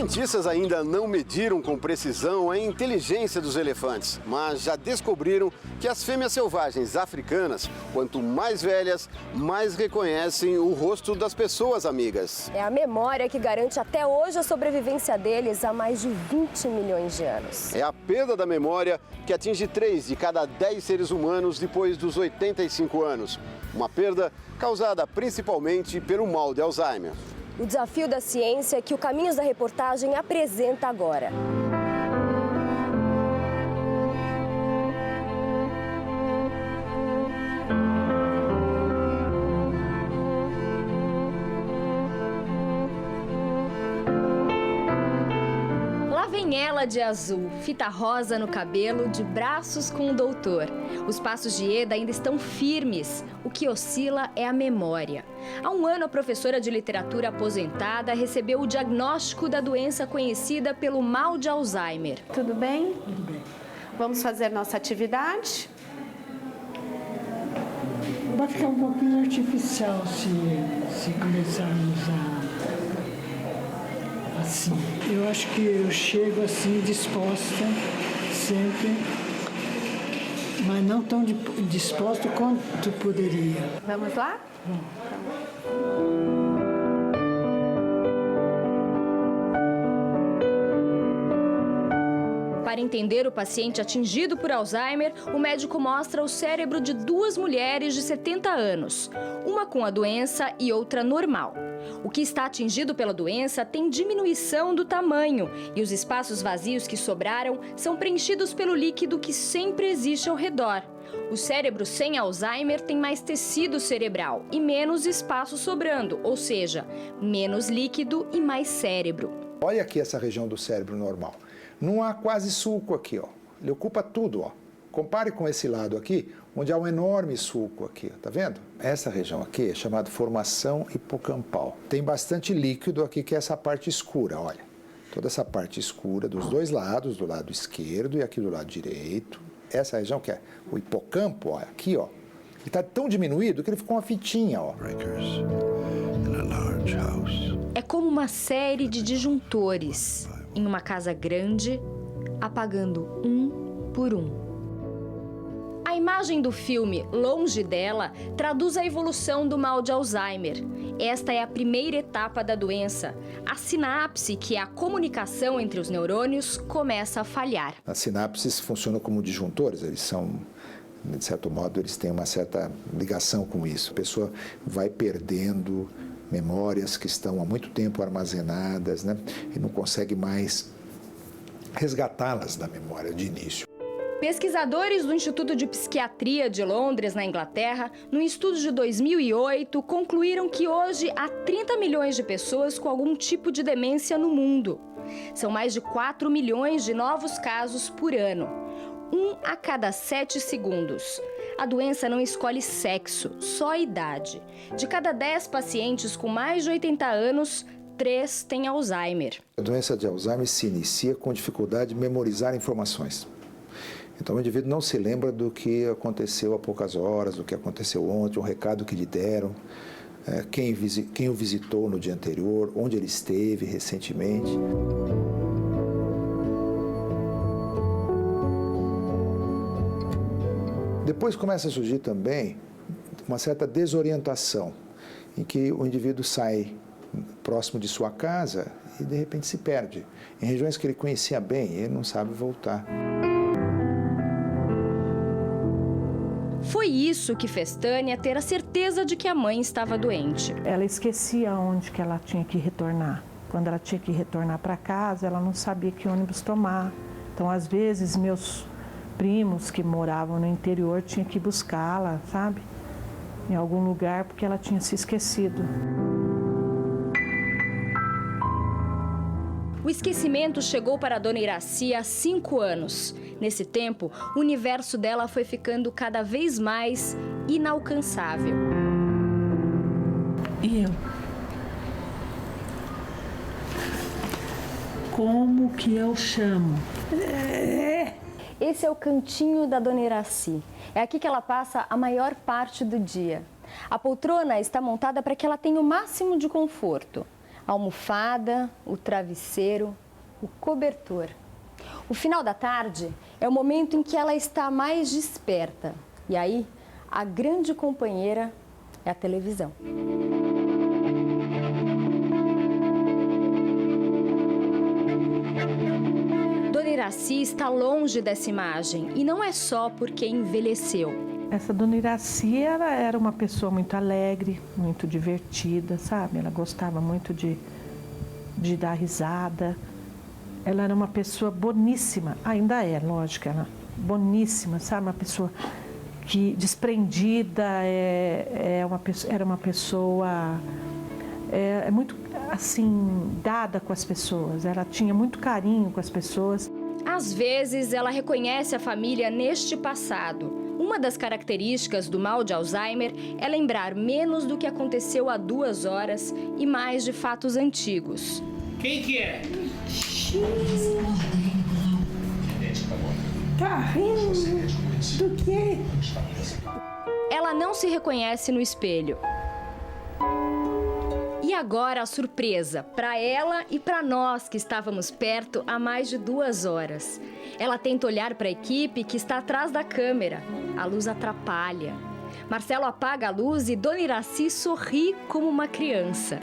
cientistas ainda não mediram com precisão a inteligência dos elefantes, mas já descobriram que as fêmeas selvagens africanas, quanto mais velhas, mais reconhecem o rosto das pessoas amigas. É a memória que garante até hoje a sobrevivência deles há mais de 20 milhões de anos. É a perda da memória que atinge 3 de cada 10 seres humanos depois dos 85 anos. Uma perda causada principalmente pelo mal de Alzheimer. O desafio da ciência é que o Caminhos da Reportagem apresenta agora. Lá vem ela de azul, fita rosa no cabelo, de braços com o doutor. Os passos de Eda ainda estão firmes. O que oscila é a memória. Há um ano, a professora de literatura aposentada recebeu o diagnóstico da doença conhecida pelo mal de Alzheimer. Tudo bem? Tudo bem. Vamos fazer nossa atividade? Vai ficar um pouquinho artificial se começarmos assim. Eu acho que eu chego assim disposta sempre, mas não tão disposta quanto poderia. Vamos lá? Para entender o paciente atingido por Alzheimer, o médico mostra o cérebro de 2 mulheres de 70 anos, uma com a doença e outra normal. O que está atingido pela doença tem diminuição do tamanho e os espaços vazios que sobraram são preenchidos pelo líquido que sempre existe ao redor. O cérebro sem Alzheimer tem mais tecido cerebral e menos espaço sobrando, ou seja, menos líquido e mais cérebro. Olha aqui essa região do cérebro normal. Não há quase sulco aqui, ó. Ele ocupa tudo, ó. Compare com esse lado aqui, onde há um enorme sulco aqui, tá vendo? Essa região aqui é chamada formação hipocampal. Tem bastante líquido aqui, que é essa parte escura, olha. Toda essa parte escura dos dois lados, do lado esquerdo e aqui do lado direito. Essa região que é o hipocampo, ó, aqui, ó. Ele está tão diminuído que ele ficou uma fitinha, ó. É como uma série de disjuntores em uma casa grande, apagando um por um. A imagem do filme Longe dela traduz a evolução do mal de Alzheimer. Esta é a primeira etapa da doença. A sinapse, que é a comunicação entre os neurônios, começa a falhar. As sinapses funcionam como disjuntores, eles são, de certo modo, eles têm uma certa ligação com isso. A pessoa vai perdendo memórias que estão há muito tempo armazenadas, né? E não consegue mais resgatá-las da memória de início. Pesquisadores do Instituto de Psiquiatria de Londres, na Inglaterra, num estudo de 2008, concluíram que hoje há 30 milhões de pessoas com algum tipo de demência no mundo. São mais de 4 milhões de novos casos por ano. 1 a cada 7 segundos. A doença não escolhe sexo, só idade. De cada 10 pacientes com mais de 80 anos, 3 têm Alzheimer. A doença de Alzheimer se inicia com dificuldade de memorizar informações. Então o indivíduo não se lembra do que aconteceu há poucas horas, do que aconteceu ontem, um recado que lhe deram, quem o visitou no dia anterior, onde ele esteve recentemente. Depois começa a surgir também uma certa desorientação, em que o indivíduo sai próximo de sua casa e de repente se perde. Em regiões que ele conhecia bem, ele não sabe voltar. Foi isso que fez Tânia ter a certeza de que a mãe estava doente. Ela esquecia onde que ela tinha que retornar. Quando ela tinha que retornar para casa, ela não sabia que ônibus tomar. Então, às vezes, meus primos que moravam no interior tinham que buscá-la, sabe? Em algum lugar, porque ela tinha se esquecido. O esquecimento chegou para a dona Iraci há 5 anos. Nesse tempo, o universo dela foi ficando cada vez mais inalcançável. E eu? Como que eu chamo? Esse é o cantinho da dona Iraci. É aqui que ela passa a maior parte do dia. A poltrona está montada para que ela tenha o máximo de conforto. A almofada, o travesseiro, o cobertor. O final da tarde é o momento em que ela está mais desperta. E aí, a grande companheira é a televisão. Dona Iraci está longe dessa imagem e não é só porque envelheceu. Essa Dona Iraci, ela era uma pessoa muito alegre, muito divertida, sabe? Ela gostava muito de dar risada. Ela era uma pessoa boníssima, ainda é, lógico, ela boníssima, sabe? Uma pessoa que desprendida, era uma pessoa muito assim dada com as pessoas. Ela tinha muito carinho com as pessoas. Às vezes, ela reconhece a família neste passado. Uma das características do mal de Alzheimer é lembrar menos do que aconteceu há 2 horas e mais de fatos antigos. Quem que é? Tá rindo do quê? Ela não se reconhece no espelho. E agora a surpresa, para ela e para nós que estávamos perto há mais de 2 horas. Ela tenta olhar para a equipe que está atrás da câmera. A luz atrapalha. Marcelo apaga a luz e Dona Iraci sorri como uma criança.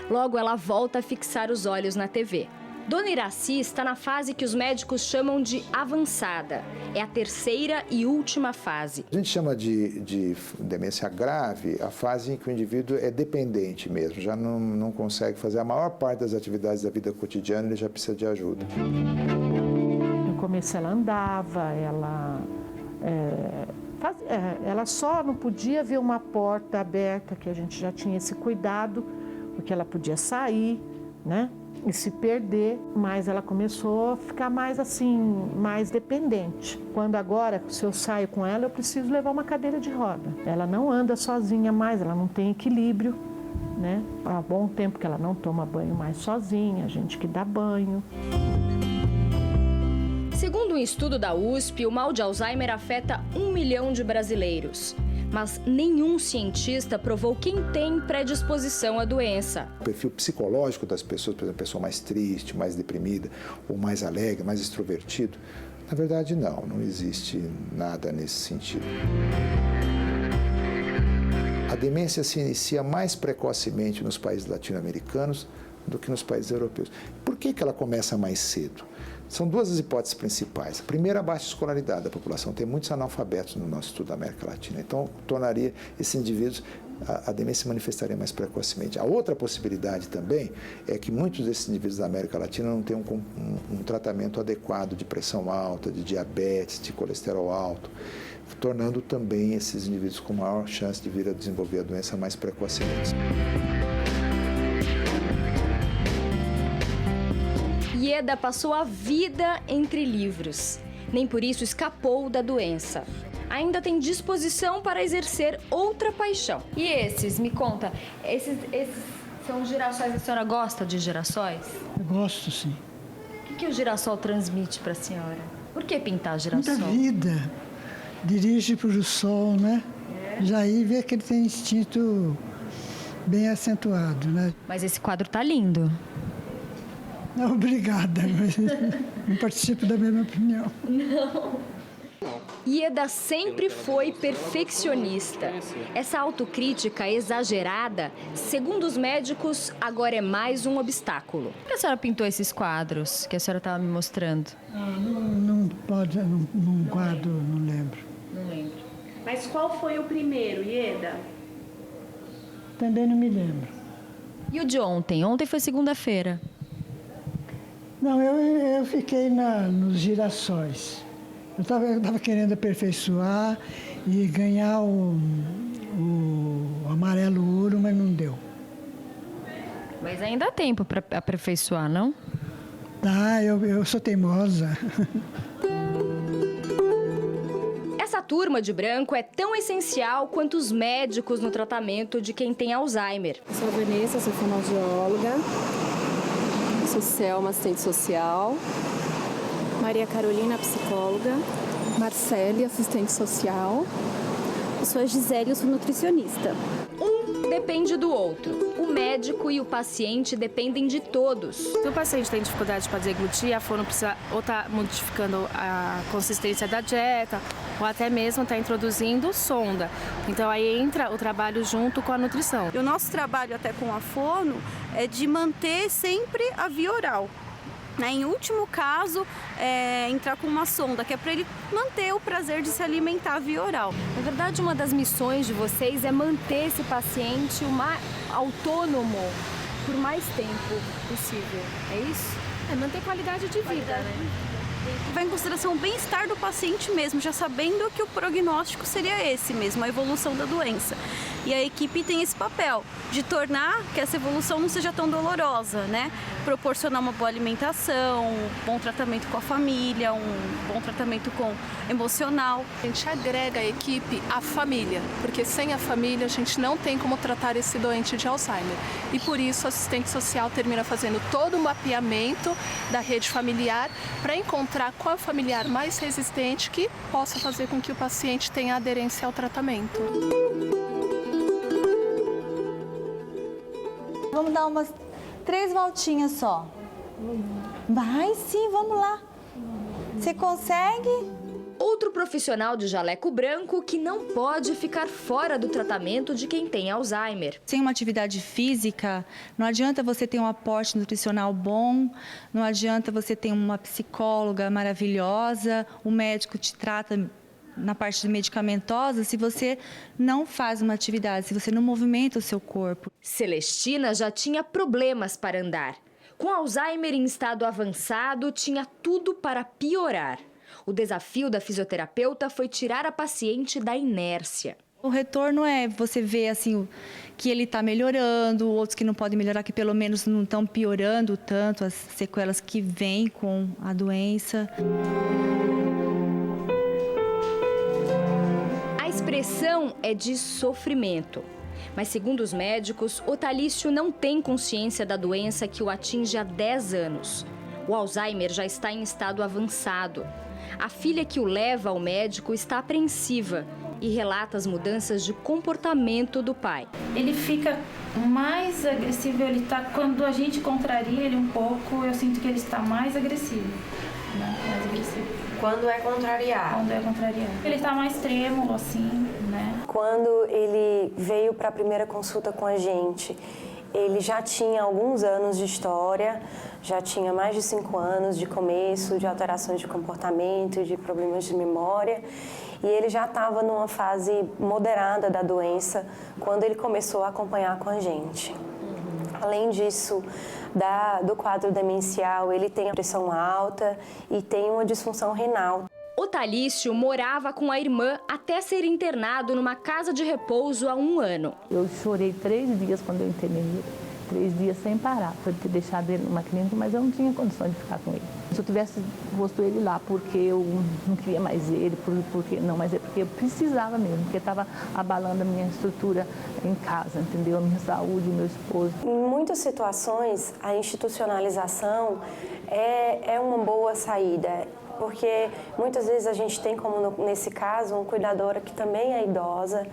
Logo ela volta a fixar os olhos na TV. Dona Iraci está na fase que os médicos chamam de avançada. É a 3ª e última fase. A gente chama de demência grave a fase em que o indivíduo é dependente mesmo, já não consegue fazer a maior parte das atividades da vida cotidiana, ele já precisa de ajuda. No começo ela andava, ela só não podia ver uma porta aberta, que a gente já tinha esse cuidado, porque ela podia sair, né? E se perder, mas ela começou a ficar mais assim, mais dependente. Quando agora, se eu saio com ela, eu preciso levar uma cadeira de roda. Ela não anda sozinha mais, ela não tem equilíbrio, né? Há bom tempo que ela não toma banho mais sozinha, a gente que dá banho. Segundo um estudo da USP, o mal de Alzheimer afeta 1 milhão de brasileiros. Mas nenhum cientista provou quem tem predisposição à doença. O perfil psicológico das pessoas, por exemplo, pessoa mais triste, mais deprimida, ou mais alegre, mais extrovertido, na verdade não existe nada nesse sentido. A demência se inicia mais precocemente nos países latino-americanos do que nos países europeus. Por que ela começa mais cedo? São 2 as hipóteses principais. A primeira, a baixa escolaridade da população. Tem muitos analfabetos no nosso estudo da América Latina. Então, tornaria esses indivíduos, a demência se manifestaria mais precocemente. A outra possibilidade também é que muitos desses indivíduos da América Latina não têm um tratamento adequado de pressão alta, de diabetes, de colesterol alto, tornando também esses indivíduos com maior chance de vir a desenvolver a doença mais precocemente. Ieda passou a vida entre livros. Nem por isso escapou da doença. Ainda tem disposição para exercer outra paixão. E esses, me conta, esses são girassóis? A senhora gosta de girassóis? Eu gosto, sim. O que o girassol transmite para a senhora? Por que pintar girassol? Muita vida. Dirige para o sol, né? Já aí vê que ele tem instinto bem acentuado, né? Mas esse quadro tá lindo. Obrigada, mas não participo da mesma opinião. Não. Ieda sempre foi perfeccionista. Essa autocrítica exagerada, segundo os médicos, agora é mais um obstáculo. Por que a senhora pintou esses quadros que a senhora estava me mostrando? Não guardo, não lembro. Não lembro. Mas qual foi o primeiro, Ieda? Também não me lembro. E o de ontem? Ontem foi segunda-feira. Não, eu fiquei nos girassóis. Eu estava querendo aperfeiçoar e ganhar o amarelo ouro, mas não deu. Mas ainda há tempo para aperfeiçoar, não? Tá, eu sou teimosa. Essa turma de branco é tão essencial quanto os médicos no tratamento de quem tem Alzheimer. Eu sou a Vanessa, sou fonoaudióloga. Sou Selma, assistente social. Maria Carolina, psicóloga. Marcele, assistente social. Eu sou a Gisele, eu sou nutricionista. Um depende do outro. O médico e o paciente dependem de todos. Se o paciente tem dificuldade para deglutir, a fono precisa ou estar modificando a consistência da dieta, ou até mesmo estar introduzindo sonda. Então aí entra o trabalho junto com a nutrição. E o nosso trabalho até com a fono é de manter sempre a via oral. Em último caso, entrar com uma sonda, que é para ele manter o prazer de se alimentar via oral. Na verdade, uma das missões de vocês é manter esse paciente autônomo por mais tempo possível, é isso? É manter qualidade de vida, né? Vai em consideração o bem-estar do paciente mesmo, já sabendo que o prognóstico seria esse mesmo, a evolução da doença. E a equipe tem esse papel de tornar que essa evolução não seja tão dolorosa, né? Proporcionar uma boa alimentação, um bom tratamento com a família, um bom tratamento emocional. A gente agrega a equipe à família, porque sem a família a gente não tem como tratar esse doente de Alzheimer. E por isso o assistente social termina fazendo todo o mapeamento da rede familiar para encontrar qual é o familiar mais resistente que possa fazer com que o paciente tenha aderência ao tratamento. Vamos dar umas 3 voltinhas só. Vai sim, vamos lá. Você consegue? Outro profissional de jaleco branco que não pode ficar fora do tratamento de quem tem Alzheimer. Sem uma atividade física, não adianta você ter um aporte nutricional bom, não adianta você ter uma psicóloga maravilhosa, o médico te trata na parte medicamentosa se você não faz uma atividade, se você não movimenta o seu corpo. Celestina já tinha problemas para andar. Com Alzheimer em estado avançado, tinha tudo para piorar. O desafio da fisioterapeuta foi tirar a paciente da inércia. O retorno é você ver assim, que ele está melhorando, outros que não podem melhorar, que pelo menos não estão piorando tanto as sequelas que vêm com a doença. A expressão é de sofrimento. Mas, segundo os médicos, Otalício não tem consciência da doença que o atinge há 10 anos. O Alzheimer já está em estado avançado. A filha que o leva ao médico está apreensiva e relata as mudanças de comportamento do pai. Ele fica mais agressivo, quando a gente contraria ele um pouco, eu sinto que ele está mais agressivo. Né? Mais agressivo. Quando é contrariado? Quando é contrariado. Ele está mais trêmulo, assim, né? Quando ele veio para a primeira consulta com a gente, ele já tinha alguns anos de história, já tinha mais de 5 anos de começo, de alterações de comportamento, de problemas de memória. E ele já estava numa fase moderada da doença quando ele começou a acompanhar com a gente. Além disso, do quadro demencial, ele tem a pressão alta e tem uma disfunção renal. Otalício morava com a irmã até ser internado numa casa de repouso há 1 ano. Eu chorei 3 dias quando eu internei ele. 3 dias sem parar, para ter deixado ele numa clínica, mas eu não tinha condições de ficar com ele. Se eu tivesse posto ele lá porque eu não queria mais ele, mas é porque eu precisava mesmo, porque estava abalando a minha estrutura em casa, entendeu? A minha saúde, o meu esposo. Em muitas situações, a institucionalização é uma boa saída, porque muitas vezes a gente tem, como nesse caso, uma cuidadora que também é idosa,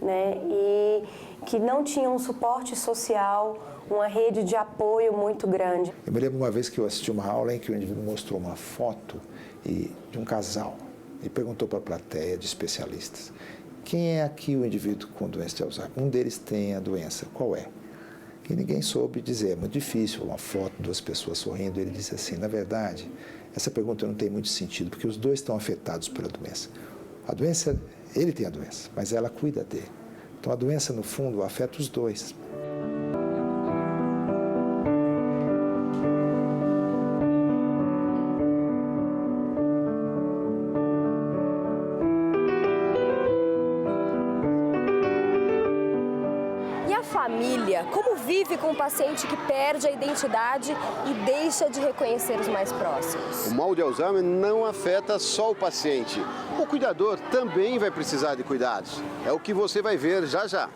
né, e que não tinha um suporte social, uma rede de apoio muito grande. Eu me lembro uma vez que eu assisti uma aula em que o indivíduo mostrou uma foto de um casal e perguntou para a plateia de especialistas: quem é aqui o indivíduo com doença de Alzheimer? Um deles tem a doença, qual é? E ninguém soube dizer, é muito difícil, uma foto, 2 pessoas sorrindo. Ele disse assim: na verdade, essa pergunta não tem muito sentido, porque os 2 estão afetados pela doença. A doença, ele tem a doença, mas ela cuida dele. Então a doença, no fundo, afeta os 2. E a família, como vive com um paciente que perde a identidade e deixa de reconhecer os mais próximos? O mal de Alzheimer não afeta só o paciente. O cuidador também vai precisar de cuidados. É o que você vai ver já já.